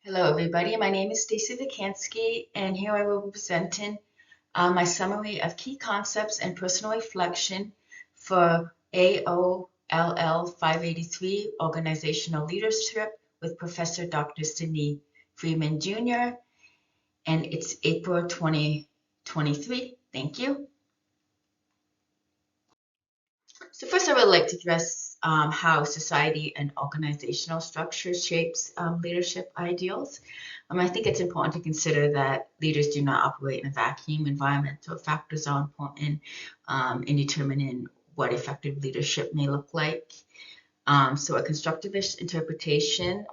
Hello, everybody. My name is Stacy Vikansky, and here I will be presenting my summary of key concepts and personal reflection for AOLL583 Organizational Leadership with Professor Dr. Sidney Freeman Jr., and it's April 2023. Thank you. So first, I would like to address how society and organizational structure shapes leadership ideals. I think it's important to consider that leaders do not operate in a vacuum. Environmental factors are important in determining what effective leadership may look like. So a constructivist interpretation,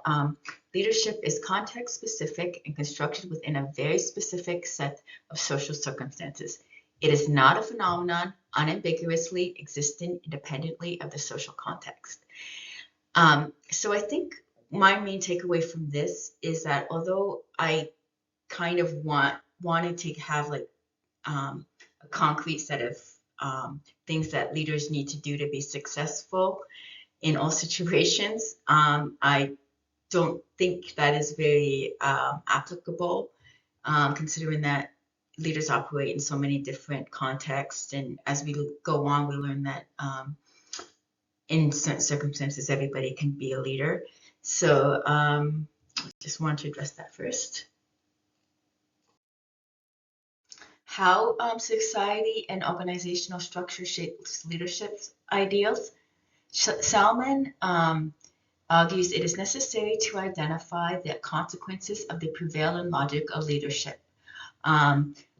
leadership is context specific and constructed within a very specific set of social circumstances. It is not a phenomenon unambiguously existing independently of the social context. So I think my main takeaway from this is that although I kind of wanted to have like a concrete set of things that leaders need to do to be successful in all situations, I don't think that is very applicable, considering that leaders operate in so many different contexts. And as we go on, we learn that in certain circumstances, everybody can be a leader. So just wanted to address that first. How society and organizational structure shapes leadership ideals. Salmon argues it is necessary to identify the consequences of the prevailing logic of leadership.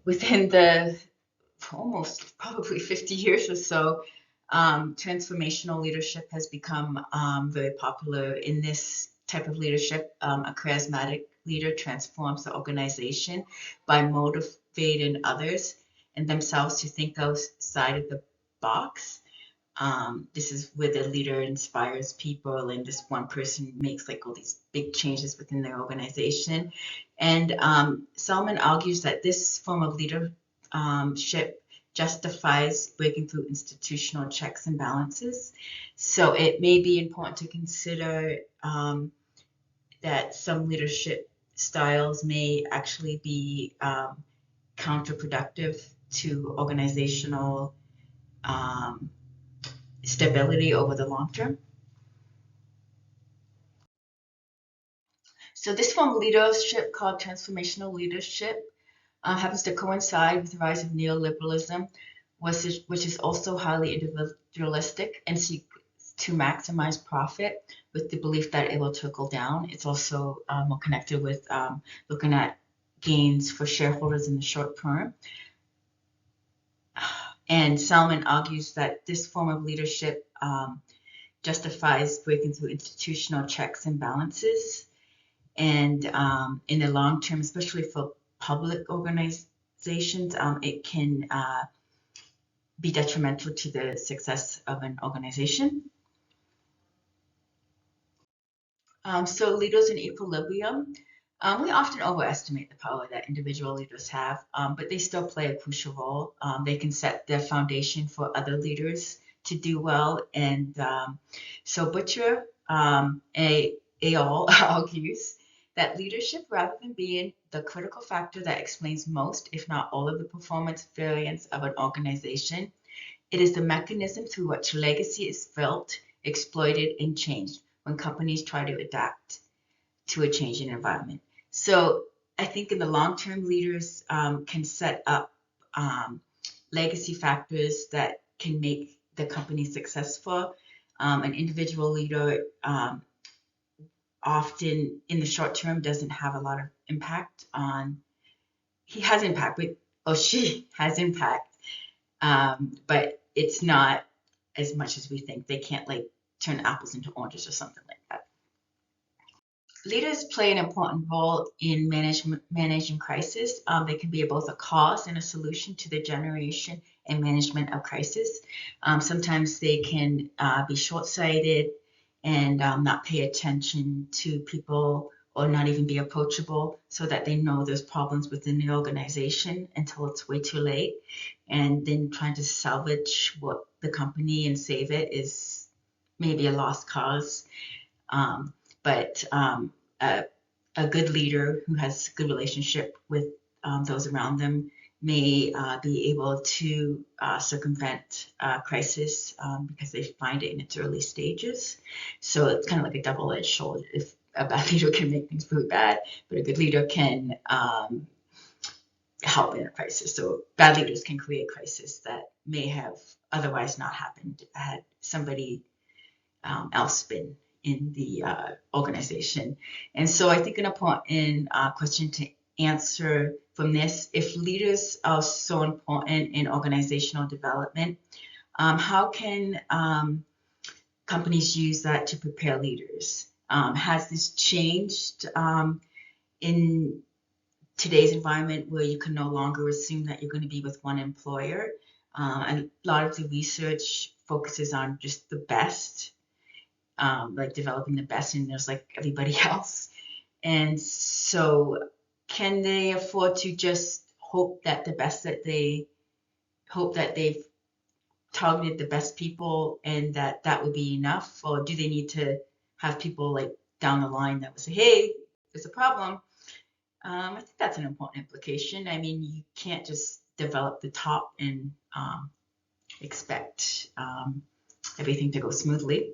Within the almost probably 50 years or so, transformational leadership has become very popular. In this type of leadership, a charismatic leader transforms the organization by motivating others and themselves to think outside of the box. This is where the leader inspires people, and this one person makes like all these big changes within their organization. And Salman argues that this form of leadership justifies breaking through institutional checks and balances. So it may be important to consider that some leadership styles may actually be counterproductive to organizational stability over the long term. So this form of leadership, called transformational leadership, happens to coincide with the rise of neoliberalism, which is also highly individualistic and seeks to maximize profit with the belief that it will trickle down. It's also more connected with looking at gains for shareholders in the short term. And Salman argues that this form of leadership justifies breaking through institutional checks and balances. And in the long term, especially for public organizations, it can be detrimental to the success of an organization. So leaders in equilibrium. We often overestimate the power that individual leaders have, but they still play a crucial role. They can set the foundation for other leaders to do well. And so Butcher, AOL argues that leadership, rather than being the critical factor that explains most, if not all, of the performance variance of an organization, it is the mechanism through which legacy is built, exploited, and changed when companies try to adapt to a changing environment. So I think in the long term, leaders can set up legacy factors that can make the company successful. An individual leader often in the short term doesn't have a lot of impact on, he has impact, but she has impact, but it's not as much as we think. They can't like turn apples into oranges or something like that. Leaders play an important role in managing crisis. They can be both a cause and a solution to the generation and management of crisis. Sometimes they can be short-sighted and not pay attention to people or not even be approachable, so that they know there's problems within the organization until it's way too late. And then trying to salvage what the company and save it is maybe a lost cause. But a good leader who has a good relationship with those around them may be able to circumvent crisis because they find it in its early stages. So it's kind of like a double-edged sword. If a bad leader can make things really bad, but a good leader can help in a crisis. So bad leaders can create crisis that may have otherwise not happened had somebody else been in the organization. And so I think an important question to answer from this, if leaders are so important in organizational development, how can companies use that to prepare leaders? Has this changed in today's environment where you can no longer assume that you're going to be with one employer? And a lot of the research focuses on just the best, like developing the best, and there's like everybody else. And so can they afford to just hope that they've targeted the best people and that would be enough? Or do they need to have people like down the line that would say, hey, there's a problem? I think that's an important implication. I mean, you can't just develop the top and expect everything to go smoothly.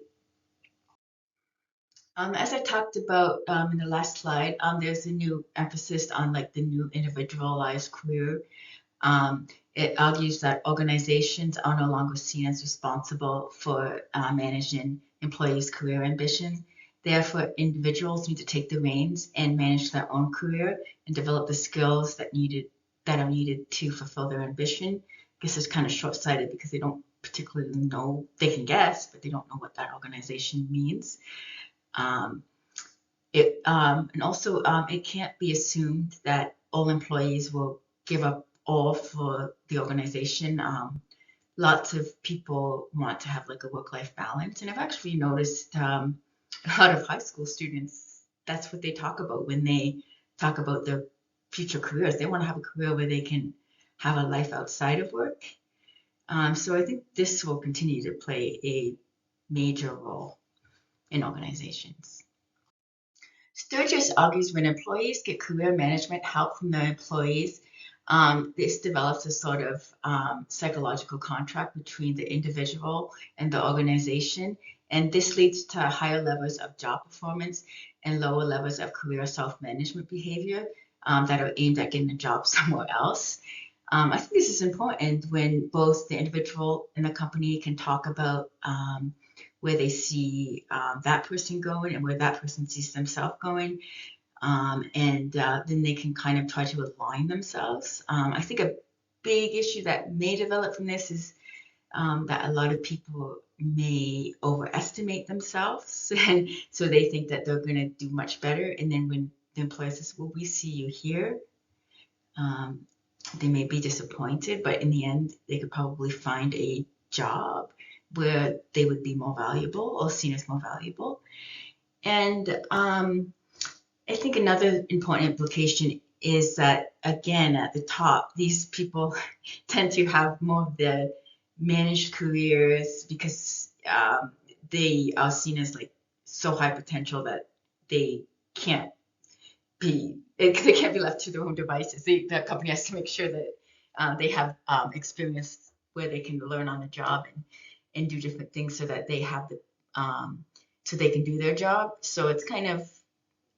As I talked about in the last slide, there's a new emphasis on like the new individualized career. It argues that organizations are no longer seen as responsible for managing employees' career ambition. Therefore, individuals need to take the reins and manage their own career and develop the skills that are needed to fulfill their ambition. I guess it's kind of short-sighted because they don't particularly know. They can guess, but they don't know what that organization means. And also, it can't be assumed that all employees will give up all for the organization. Lots of people want to have like a work-life balance, and I've actually noticed a lot of high school students, that's what they talk about when they talk about their future careers. They want to have a career where they can have a life outside of work. So I think this will continue to play a major role in organizations. Sturgis argues when employees get career management help from their employees, this develops a sort of psychological contract between the individual and the organization. And this leads to higher levels of job performance and lower levels of career self-management behavior that are aimed at getting a job somewhere else. I think this is important when both the individual and the company can talk about where they see that person going and where that person sees themselves going. And then they can kind of try to align themselves. I think a big issue that may develop from this is that a lot of people may overestimate themselves. And so they think that they're going to do much better. And then when the employer says, well, we see you here, they may be disappointed, but in the end, they could probably find a job where they would be more valuable or seen as more valuable. And I think another important implication is that, again, at the top, these people tend to have more of the managed careers because they are seen as like so high potential that they can't they can't be left to their own devices. The company has to make sure that they have experience where they can learn on the job and do different things so that they have so they can do their job. So it's kind of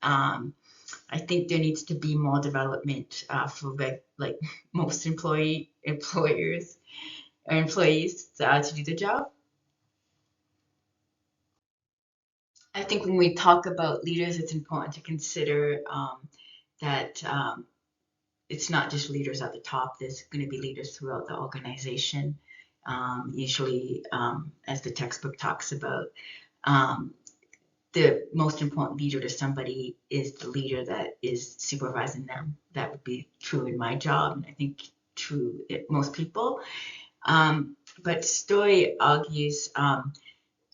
I think there needs to be more development for like most employers or employees to do the job. I think when we talk about leaders, it's important to consider that it's not just leaders at the top. There's going to be leaders throughout the organization. Usually, as the textbook talks about, the most important leader to somebody is the leader that is supervising them. That would be true in my job, and I think true at most people. But Story argues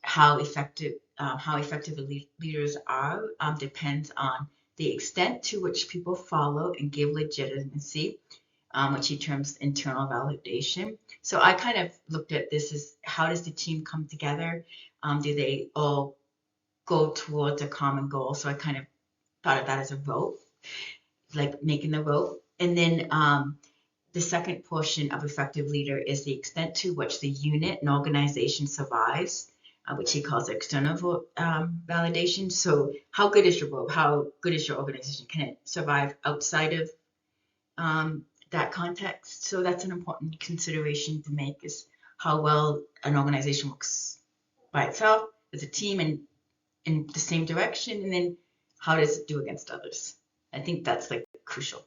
how effective leaders are depends on the extent to which people follow and give legitimacy, which he terms internal validation. So I kind of looked at this as how does the team come together? Do they all go towards a common goal? So I kind of thought of that as a rope, like making the rope. And then the second portion of effective leader is the extent to which the unit and organization survives, which he calls external validation. So how good is your rope? How good is your organization? Can it survive outside of that context? So that's an important consideration to make, is how well an organization works by itself as a team and in the same direction, and then how does it do against others? I think that's like crucial.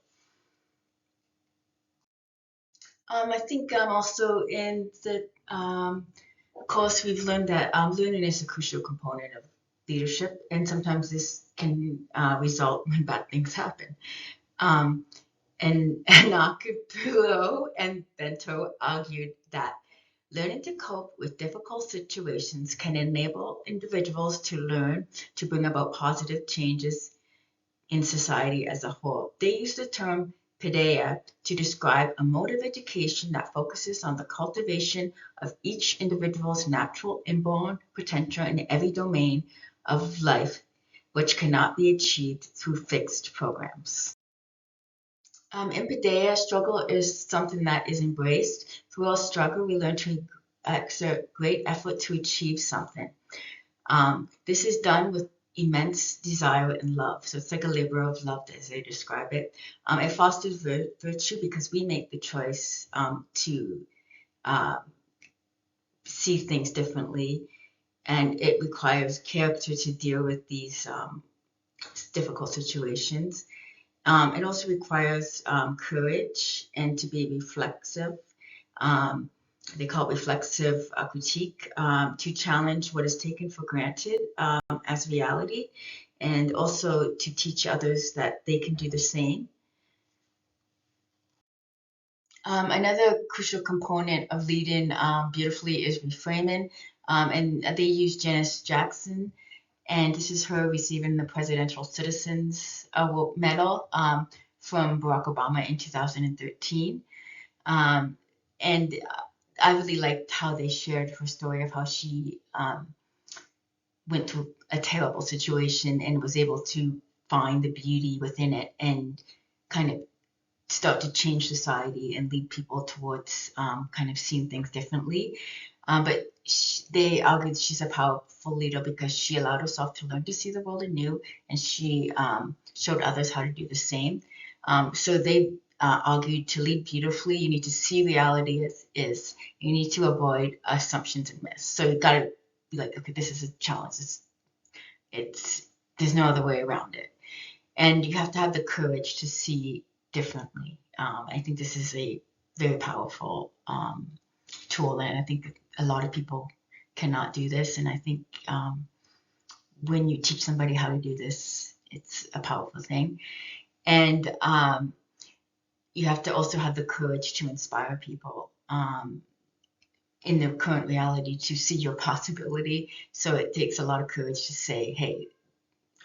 I think also in the course we've learned that learning is a crucial component of leadership, and sometimes this can result when bad things happen. And Anacapullo and Bento argued that learning to cope with difficult situations can enable individuals to learn to bring about positive changes in society as a whole. They use the term paideia to describe a mode of education that focuses on the cultivation of each individual's natural inborn potential in every domain of life, which cannot be achieved through fixed programs. In paideia, struggle is something that is embraced. Through our struggle, we learn to exert great effort to achieve something. This is done with immense desire and love. So it's like a labor of love, as they describe it. It fosters virtue because we make the choice to see things differently, and it requires character to deal with these difficult situations. It also requires courage and to be reflexive. They call it reflexive critique, to challenge what is taken for granted as reality, and also to teach others that they can do the same. Another crucial component of leading beautifully is reframing, and they use Janice Jackson, and this is her receiving the Presidential Citizens Medal from Barack Obama in 2013. And I really liked how they shared her story of how she went through a terrible situation and was able to find the beauty within it and kind of start to change society and lead people towards kind of seeing things differently. But they argued she's a powerful leader because she allowed herself to learn to see the world anew, and she showed others how to do the same. So they argued to lead beautifully, you need to see reality as is. You need to avoid assumptions and myths. So you got to be like, okay, this is a challenge. There's no other way around it. And you have to have the courage to see differently. I think this is a very powerful tool, and I think a lot of people cannot do this. And I think when you teach somebody how to do this, it's a powerful thing. And you have to also have the courage to inspire people in the current reality to see your possibility. So it takes a lot of courage to say, hey,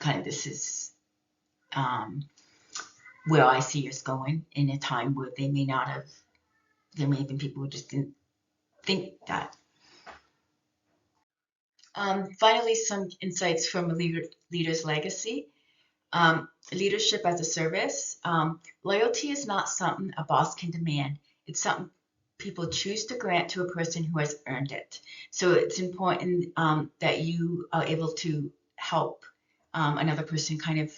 kind of this is where I see us going, in a time where there may have been people who just didn't think that. Finally, some insights from a leader's legacy. Leadership as a service. Loyalty is not something a boss can demand. It's something people choose to grant to a person who has earned it. So it's important that you are able to help another person kind of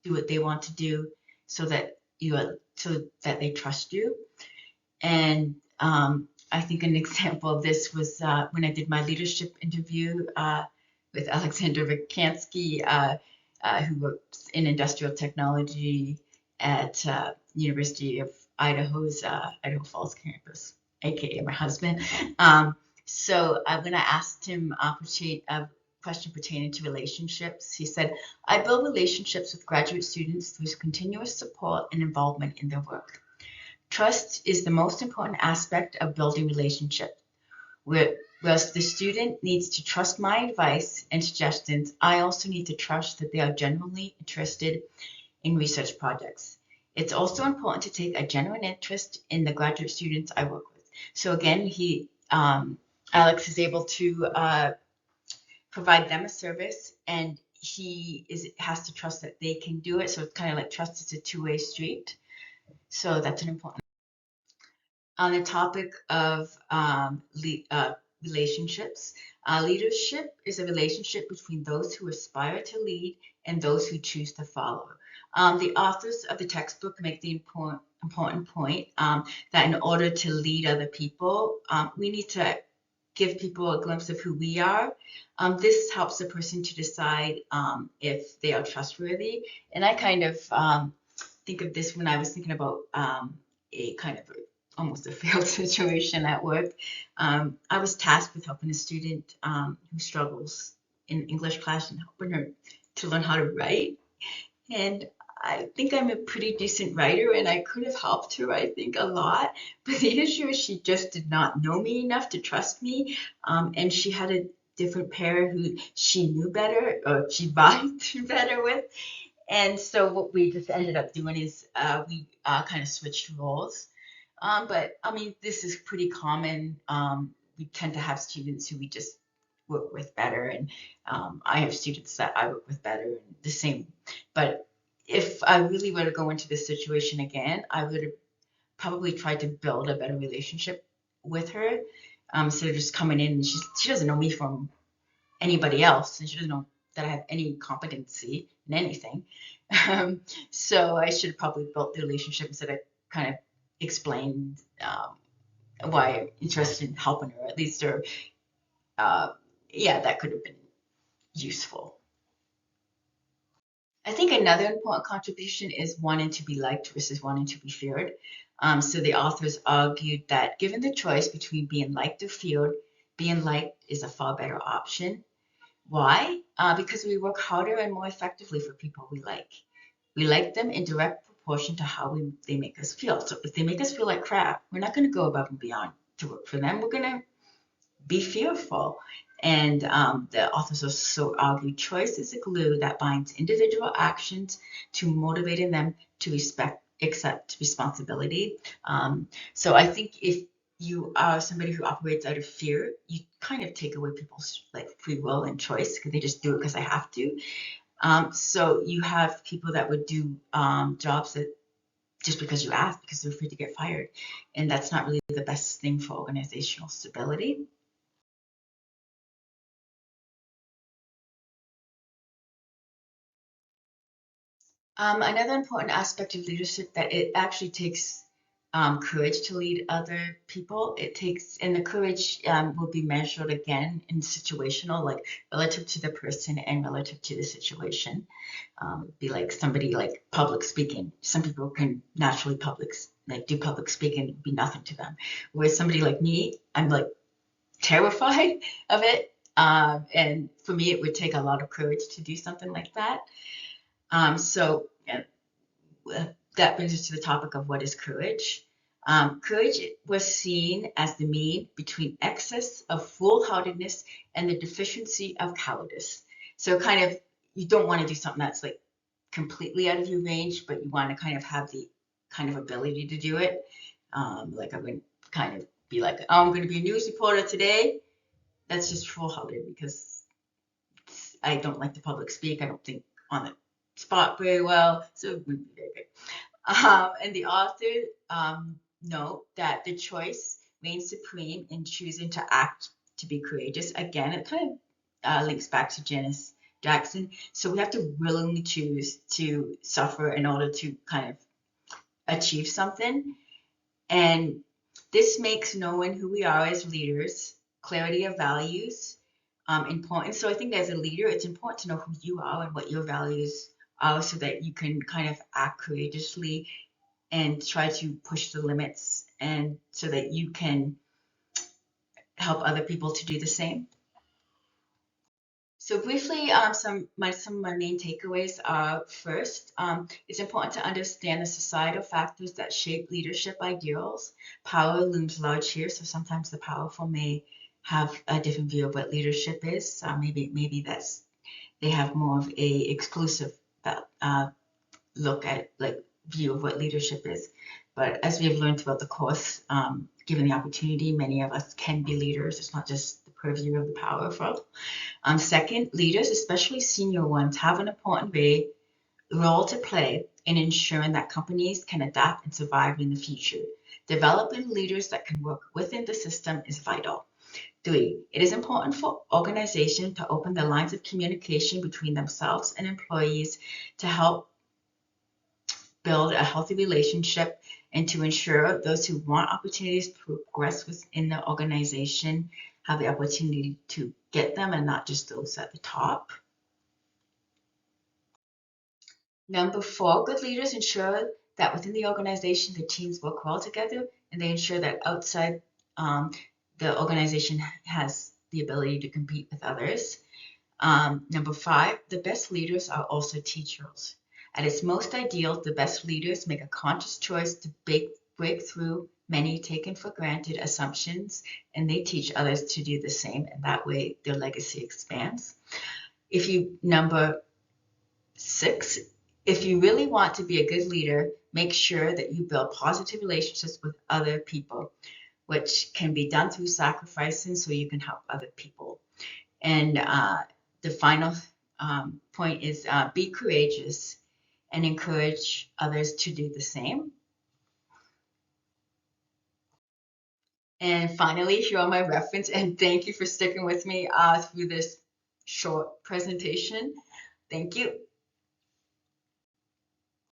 do what they want to do, so that they trust you. And I think an example of this was when I did my leadership interview with Alexander Vikansky, who works in industrial technology at University of Idaho's Idaho Falls campus, aka my husband. So when I asked him a question pertaining to relationships, he said, "I build relationships with graduate students through continuous support and involvement in their work. Trust is the most important aspect of building relationships. Whereas the student needs to trust my advice and suggestions, I also need to trust that they are genuinely interested in research projects. It's also important to take a genuine interest in the graduate students I work with." So again, Alex is able to provide them a service, and has to trust that they can do it. So it's kind of like trust is a two-way street. So that's an important. On the topic of relationships, leadership is a relationship between those who aspire to lead and those who choose to follow. The authors of the textbook make the important point that in order to lead other people, we need to give people a glimpse of who we are. This helps the person to decide if they are trustworthy. And I kind of think of this when I was thinking about a kind of almost a failed situation at work. I was tasked with helping a student who struggles in English class and helping her to learn how to write. And I think I'm a pretty decent writer and I could have helped her, I think, a lot. But the issue is she just did not know me enough to trust me. And she had a different pair who she knew better or she vibed better with. And so what we just ended up doing is we kind of switched roles. But I mean, this is pretty common. We tend to have students who we just work with better, and I have students that I work with better, and the same. But if I really were to go into this situation again, I would have probably tried to build a better relationship with her instead of just coming in and she doesn't know me from anybody else, and she doesn't know that I have any competency in anything. So I should have probably built the relationship instead of kind of explained why I'm interested in helping her, at least, or yeah, that could have been useful. I think another important contribution is wanting to be liked versus wanting to be feared. So the authors argued that given the choice between being liked or feared, being liked is a far better option. Why? Because we work harder and more effectively for people we like. We like them in direct proportion to how they make us feel. So if they make us feel like crap, we're not going to go above and beyond to work for them. We're going to be fearful. And the authors also argue choice is a glue that binds individual actions to motivating them to accept responsibility. So I think if you are somebody who operates out of fear, you kind of take away people's like free will and choice because they just do it because they have to. So you have people that would do jobs that just because you ask because they're afraid to get fired, and that's not really the best thing for organizational stability. Another important aspect of leadership that it actually takes courage to lead other people. It takes, and the courage will be measured again in situational, like relative to the person and relative to the situation. Be like somebody like public speaking. Some people can naturally do public speaking, be nothing to them. Whereas somebody like me, I'm like terrified of it. And for me, it would take a lot of courage to do something like that. So that brings us to the topic of what is courage. Courage was seen as the mean between excess of foolhardiness and the deficiency of cowardice. So kind of you don't want to do something that's like completely out of your range, but you want to kind of have the kind of ability to do it. Like I would kind of be like, oh, I'm going to be a news reporter today. That's just foolhardy because I don't like to public speak. I don't think on the spot very well, so it wouldn't be very good. And the author note that the choice reigns supreme in choosing to act to be courageous. Again, it kind of links back to Janice Jackson. So we have to willingly choose to suffer in order to kind of achieve something. And this makes knowing who we are as leaders, clarity of values, important. So I think as a leader, it's important to know who you are and what your values are so that you can kind of act courageously and try to push the limits and so that you can help other people to do the same. So briefly, some of my main takeaways are first, it's important to understand the societal factors that shape leadership ideals. Power looms large here, so sometimes the powerful may have a different view of what leadership is. Maybe that's they have more of a exclusive look at like view of what leadership is. But as we have learned throughout the course, given the opportunity, many of us can be leaders. It's not just the purview of the powerful. Second, leaders, especially senior ones, have an important role to play in ensuring that companies can adapt and survive in the future. Developing leaders that can work within the system is vital. Three, it is important for organizations to open the lines of communication between themselves and employees to help build a healthy relationship and to ensure those who want opportunities to progress within the organization have the opportunity to get them and not just those at the top. Number four, good leaders ensure that within the organization, the teams work well together and they ensure that outside the organization has the ability to compete with others. Number five, the best leaders are also teachers. At its most ideal, the best leaders make a conscious choice to break through many taken for granted assumptions, and they teach others to do the same, and that way their legacy expands. Number six, if you really want to be a good leader, make sure that you build positive relationships with other people, which can be done through sacrificing so you can help other people. And the final point is be courageous and encourage others to do the same. And finally, here are my reference, and thank you for sticking with me through this short presentation. Thank you.